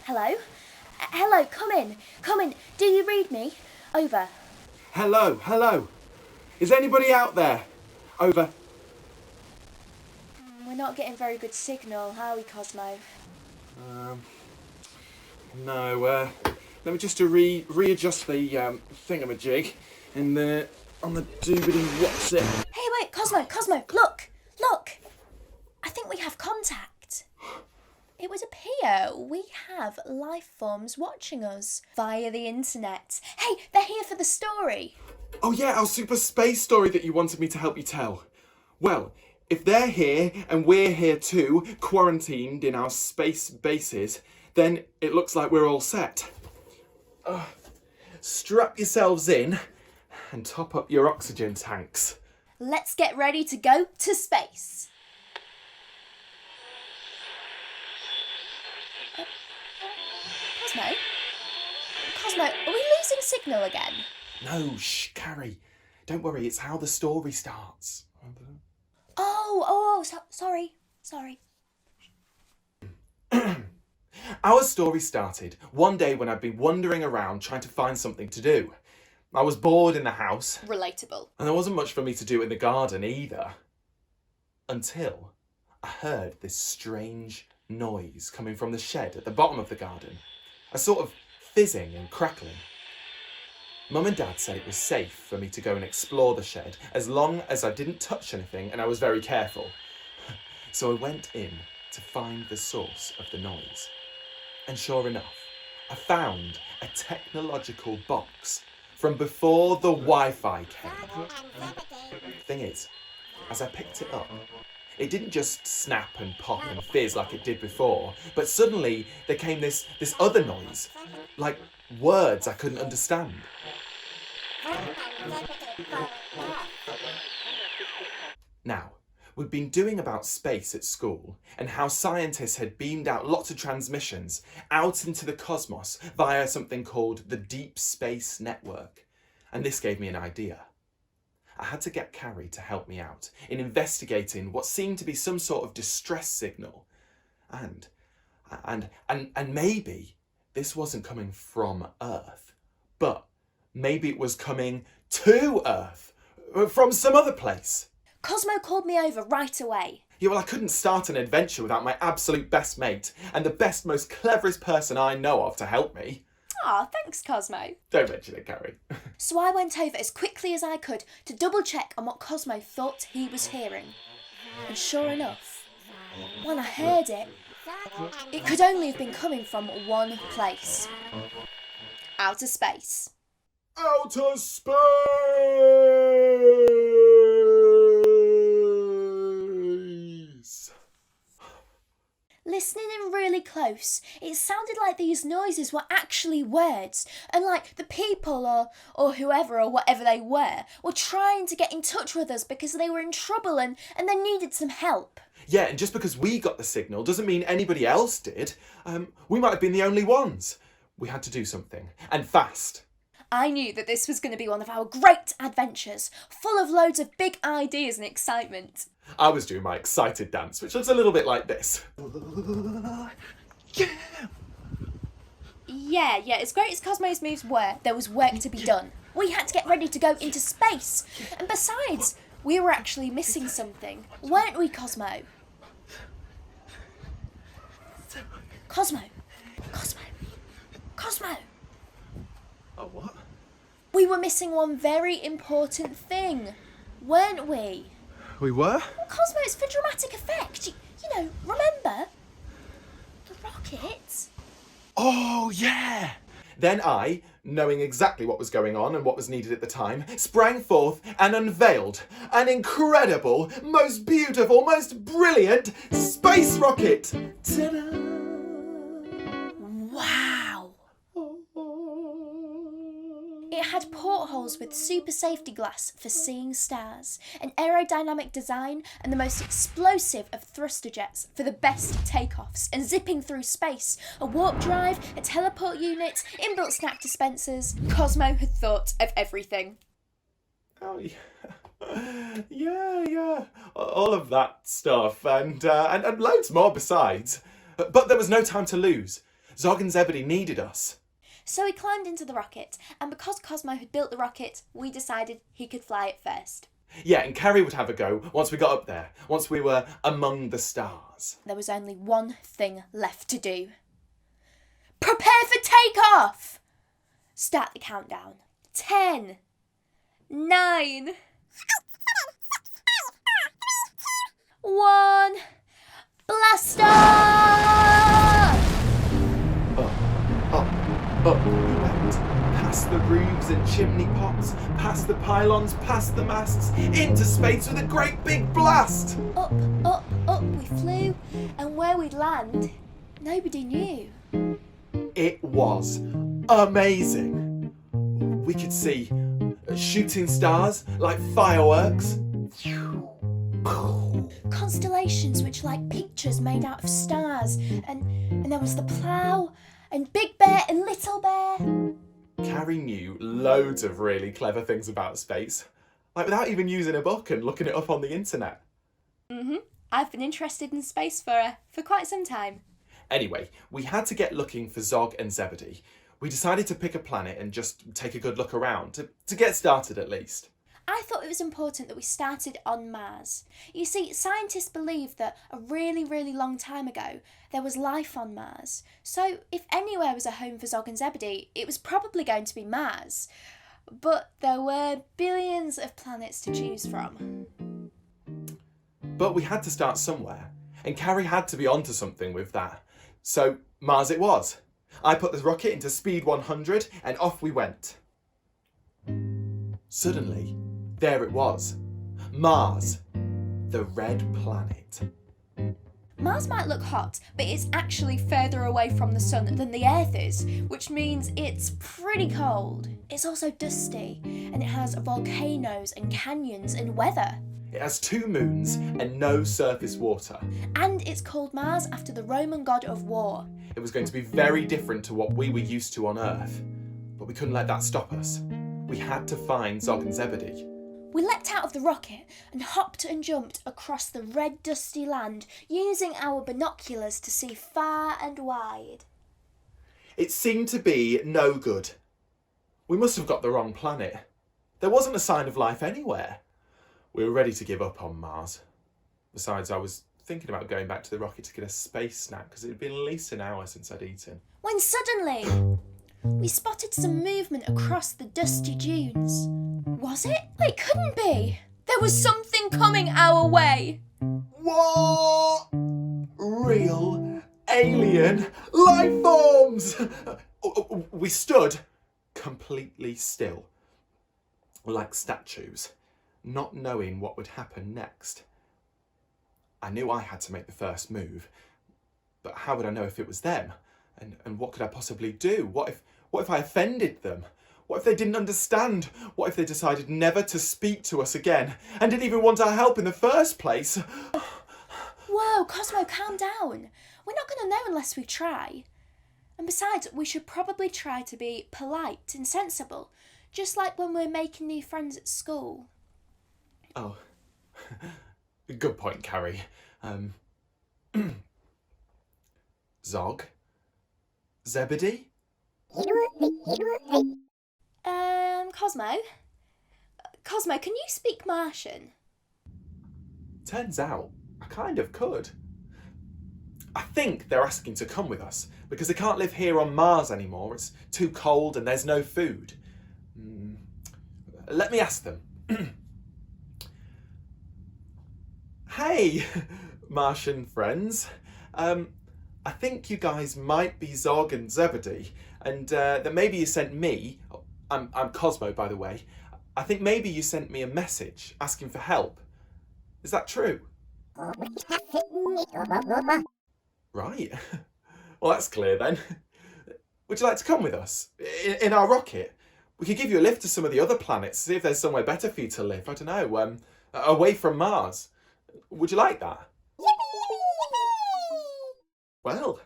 Hello? Hello, come in. Come in. Do you read me? Over. Hello. Is anybody out there? Over. We're not getting very good signal, are we, Cosmo? No, let me just readjust the thingamajig and on the doobity what's it. Hey, wait, Cosmo, look! I think we have contact. It would appear we have life forms watching us via the internet. Hey, they're here for the story. Oh yeah, our super space story that you wanted me to help you tell. Well, if they're here and we're here too, quarantined in our space bases, then it looks like we're all set. Strap yourselves in and top up your oxygen tanks. Let's get ready to go to space. Cosmo, are we losing signal again? No, shh, Carrie. Don't worry, it's how the story starts. Sorry. Our story started one day when I'd been wandering around trying to find something to do. I was bored in the house. Relatable. And there wasn't much for me to do in the garden either. Until I heard this strange noise coming from the shed at the bottom of the garden. A sort of fizzing and crackling. Mum and Dad said it was safe for me to go and explore the shed as long as I didn't touch anything and I was very careful. So I went in to find the source of the noise. And sure enough, I found a technological box from before the Wi-Fi came. Thing is, as I picked it up, it didn't just snap and pop and fizz like it did before, but suddenly there came this other noise, like words I couldn't understand. Now, we'd been doing about space at school and how scientists had beamed out lots of transmissions out into the cosmos via something called the Deep Space Network. And this gave me an idea. I had to get Carrie to help me out in investigating what seemed to be some sort of distress signal. And maybe this wasn't coming from Earth, but maybe it was coming to Earth from some other place. Cosmo called me over right away. Yeah, well, I couldn't start an adventure without my absolute best mate and the best, most cleverest person I know of to help me. Aw, thanks, Cosmo. Don't mention it, Carrie. So I went over as quickly as I could to double check on what Cosmo thought he was hearing. And sure enough, when I heard it, it could only have been coming from one place. Outer space. Outer space! Listening in really close, it sounded like these noises were actually words, and like the people or whoever or whatever they were trying to get in touch with us because they were in trouble and they needed some help. Yeah, and just because we got the signal doesn't mean anybody else did. We might have been the only ones. We had to do something, and fast. I knew that this was going to be one of our great adventures, full of loads of big ideas and excitement. I was doing my excited dance, which looks a little bit like this. Yeah, as great as Cosmo's moves were, there was work to be done. We had to get ready to go into space. And besides, we were actually missing something, weren't we, Cosmo? Cosmo! Oh, what? We were missing one very important thing, weren't we? We were? Well, Cosmo, it's for dramatic effect. You know, remember? The rocket. Oh, yeah! Then I, knowing exactly what was going on and what was needed at the time, sprang forth and unveiled an incredible, most beautiful, most brilliant space rocket! Ta-da! Wow! It had portholes with super safety glass for seeing stars, an aerodynamic design, and the most explosive of thruster jets for the best takeoffs and zipping through space, a warp drive, a teleport unit, inbuilt snack dispensers. Cosmo had thought of everything. Oh, yeah. Yeah. All of that stuff and loads more besides. But there was no time to lose. Zog and Zebedee needed us. So he climbed into the rocket, and because Cosmo had built the rocket, we decided he could fly it first. Yeah, and Carrie would have a go once we got up there, once we were among the stars. There was only one thing left to do. Prepare for takeoff! Start the countdown. 10, 9, 1, blast off! Up we went, past the roofs and chimney pots, past the pylons, past the masts, into space with a great big blast! Up we flew, and where we'd land, nobody knew. It was amazing. We could see shooting stars like fireworks. Constellations which were like pictures made out of stars, and there was the plough, and Big Bear and Little Bear. Carrie knew loads of really clever things about space, like without even using a book and looking it up on the internet. I've been interested in space for quite some time. Anyway, we had to get looking for Zog and Zebedee. We decided to pick a planet and just take a good look around, to get started at least. I thought it was important that we started on Mars. You see, scientists believe that a really, really long time ago, there was life on Mars. So if anywhere was a home for Zog and Zebedee, it was probably going to be Mars. But there were billions of planets to choose from. But we had to start somewhere, and Carrie had to be onto something with that. So Mars it was. I put the rocket into speed 100 and off we went. Suddenly, there it was. Mars, the red planet. Mars might look hot, but it's actually further away from the sun than the Earth is, which means it's pretty cold. It's also dusty, and it has volcanoes and canyons and weather. It has 2 moons and no surface water. And it's called Mars after the Roman god of war. It was going to be very different to what we were used to on Earth. But we couldn't let that stop us. We had to find Zog and Zebedee. We leapt out of the rocket and hopped and jumped across the red dusty land, using our binoculars to see far and wide. It seemed to be no good. We must have got the wrong planet. There wasn't a sign of life anywhere. We were ready to give up on Mars. Besides, I was thinking about going back to the rocket to get a space snack because it had been at least an hour since I'd eaten. When suddenly, we spotted some movement across the dusty dunes. Was it? It couldn't be. There was something coming our way. What? Real alien life forms! We stood completely still, like statues, not knowing what would happen next. I knew I had to make the first move, but how would I know if it was them? And what could I possibly do? What if I offended them? What if they didn't understand? What if they decided never to speak to us again and didn't even want our help in the first place? Whoa, Cosmo, calm down. We're not going to know unless we try. And besides, we should probably try to be polite and sensible, just like when we're making new friends at school. Oh, good point, Carrie. Zog? Zebedee? Cosmo, can you speak Martian? Turns out I kind of could. I think they're asking to come with us because they can't live here on Mars anymore. It's too cold and there's no food. Let me ask them. Hey, Martian friends. I think you guys might be Zog and Zebedee, and that maybe you sent me. I'm Cosmo, by the way. I think maybe you sent me a message asking for help. Is that true? Right. Well, that's clear then. Would you like to come with us in our rocket? We could give you a lift to some of the other planets, see if there's somewhere better for you to live. I don't know, away from Mars. Would you like that? Well,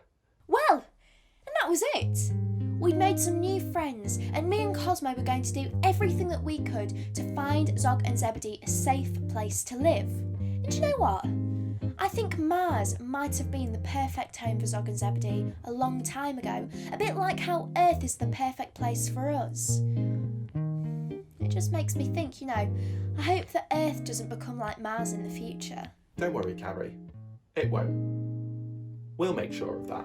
and that was it. We'd made some new friends, and me and Cosmo were going to do everything that we could to find Zog and Zebedee a safe place to live. And you know what? I think Mars might have been the perfect home for Zog and Zebedee a long time ago, a bit like how Earth is the perfect place for us. It just makes me think, I hope that Earth doesn't become like Mars in the future. Don't worry, Carrie. It won't. We'll make sure of that.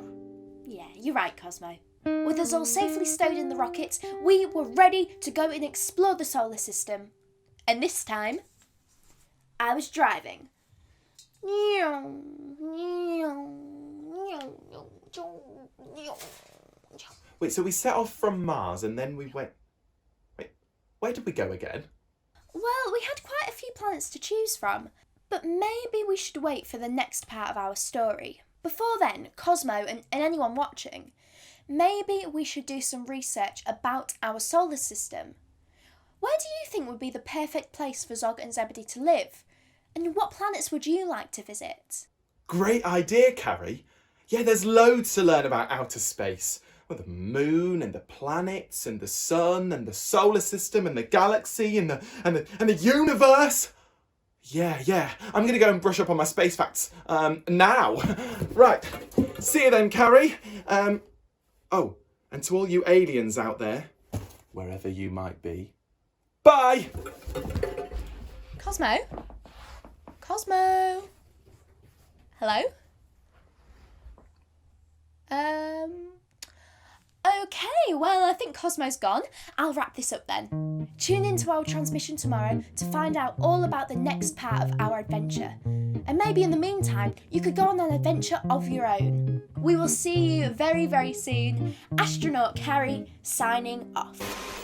Yeah, you're right, Cosmo. With us all safely stowed in the rocket, we were ready to go and explore the solar system. And this time, I was driving. Wait, so we set off from Mars and then we went... Wait, where did we go again? Well, we had quite a few planets to choose from, but maybe we should wait for the next part of our story. Before then, Cosmo and anyone watching, maybe we should do some research about our solar system. Where do you think would be the perfect place for Zog and Zebedee to live? And what planets would you like to visit? Great idea, Carrie. Yeah, there's loads to learn about outer space. Well, the moon and the planets and the sun and the solar system and the galaxy and the universe. Yeah. I'm going to go and brush up on my space facts now. Right. See you then, Carrie. Oh, and to all you aliens out there, wherever you might be, bye. Cosmo? Cosmo? Hello? Okay, well, I think Cosmo's gone. I'll wrap this up then. Tune into our transmission tomorrow to find out all about the next part of our adventure. And maybe in the meantime, you could go on an adventure of your own. We will see you very, very soon. Astronaut Carrie signing off.